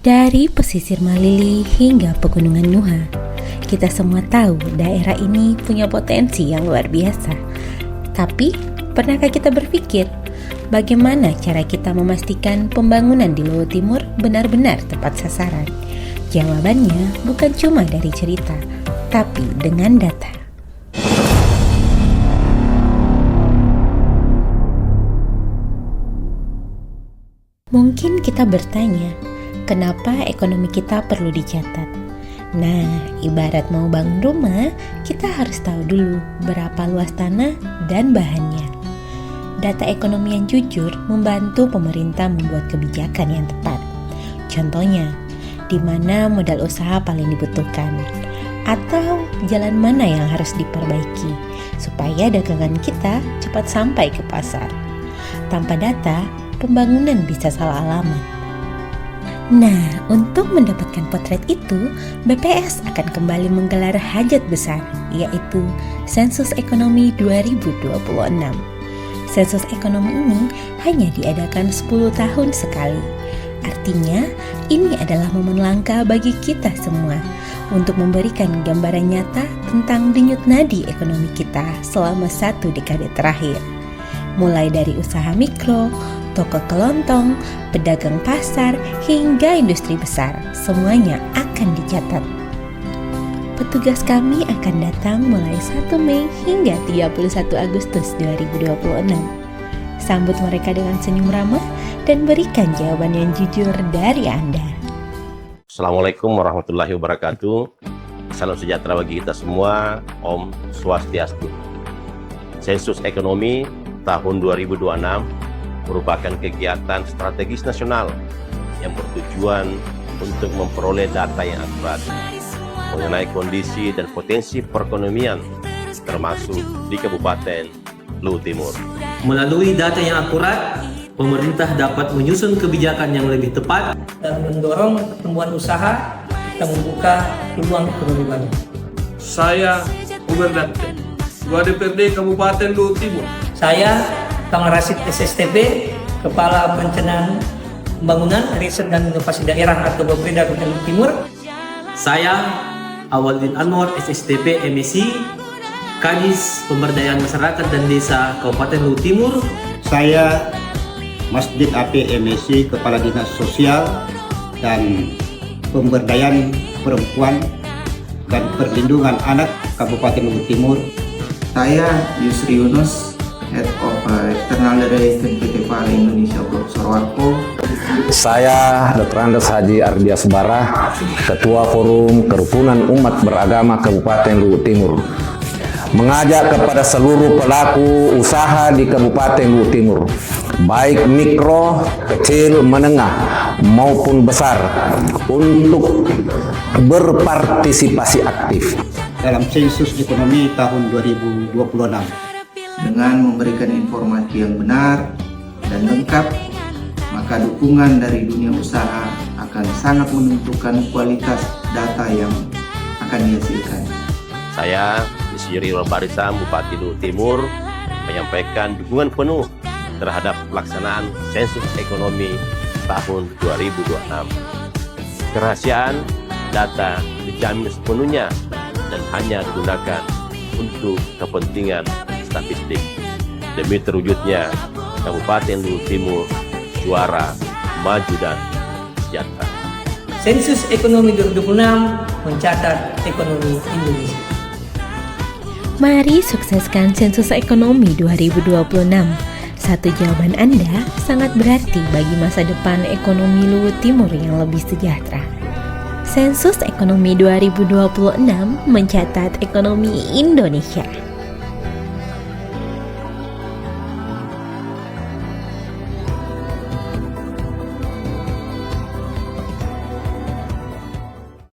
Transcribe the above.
Dari pesisir Malili hingga pegunungan Nuha, kita semua tahu daerah ini punya potensi yang luar biasa. Tapi, pernahkah kita berpikir bagaimana cara kita memastikan pembangunan di Luwu Timur benar-benar tepat sasaran? Jawabannya bukan cuma dari cerita, tapi dengan data. Mungkin kita bertanya, kenapa ekonomi kita perlu dicatat? Nah, ibarat mau bangun rumah, kita harus tahu dulu berapa luas tanah dan bahannya. Data ekonomi yang jujur membantu pemerintah membuat kebijakan yang tepat. Contohnya, di mana modal usaha paling dibutuhkan, atau jalan mana yang harus diperbaiki supaya dagangan kita cepat sampai ke pasar. Tanpa data, pembangunan bisa salah alamat. Nah, untuk mendapatkan potret itu, BPS akan kembali menggelar hajat besar, yaitu Sensus Ekonomi 2026. Sensus ekonomi ini hanya diadakan 10 tahun sekali. Artinya, ini adalah momen langka bagi kita semua untuk memberikan gambaran nyata tentang denyut nadi ekonomi kita selama 1 dekade terakhir. Mulai dari usaha mikro, toko kelontong, pedagang pasar, hingga industri besar, semuanya akan dicatat. Petugas kami akan datang mulai 1 Mei hingga 31 Agustus 2026. Sambut mereka dengan senyum ramah dan berikan jawaban yang jujur dari Anda. Assalamualaikum warahmatullahi wabarakatuh. Salam sejahtera bagi kita semua. Om Swastiastu. Sensus Ekonomi tahun 2026 merupakan kegiatan strategis nasional yang bertujuan untuk memperoleh data yang akurat mengenai kondisi dan potensi perekonomian termasuk di Kabupaten Luwu Timur. Melalui data yang akurat, pemerintah dapat menyusun kebijakan yang lebih tepat dan mendorong pertumbuhan usaha dan membuka peluang ekonomi baru. Saya Uber Dante, Ketua DPRD Kabupaten Luwu Timur. Saya Kang Rasid SSTP, Kepala Perencanaan Pembangunan, Riset dan Inovasi Daerah atau Bapeda Kabupaten Luwu Timur. Saya Awaldin Anwar SSTP MSc, Kadis Pemberdayaan Masyarakat dan Desa Kabupaten Luwu Timur. Saya Masjid AP MSc, Kepala Dinas Sosial dan Pemberdayaan Perempuan dan Perlindungan Anak Kabupaten Luwu Timur. Saya Yusri Yunus, Head of External Relation PT PAL Indonesia Blok Sorwarko. Saya Dr. Andes Haji Ardias Barah, Ketua Forum Kerukunan Umat Beragama Kabupaten Luwu Timur, mengajak kepada seluruh pelaku usaha di Kabupaten Luwu Timur, baik mikro, kecil, menengah, maupun besar, untuk berpartisipasi aktif dalam sensus ekonomi tahun 2026 dengan memberikan informasi yang benar dan lengkap, maka dukungan dari dunia usaha akan sangat menentukan kualitas data yang akan dihasilkan. Saya, Insinyur Irwan Barisam, Bupati Luwu Timur, menyampaikan dukungan penuh terhadap pelaksanaan sensus ekonomi tahun 2026. Kerahasiaan data dijamin sepenuhnya dan hanya digunakan untuk kepentingan statistik. Demi terwujudnya Kabupaten Luwu Timur juara, maju dan sejahtera. Sensus Ekonomi 2026 mencatat ekonomi Indonesia. Mari sukseskan Sensus Ekonomi 2026. Satu jawaban Anda sangat berarti bagi masa depan ekonomi Luwu Timur yang lebih sejahtera. Sensus Ekonomi 2026 mencatat ekonomi Indonesia.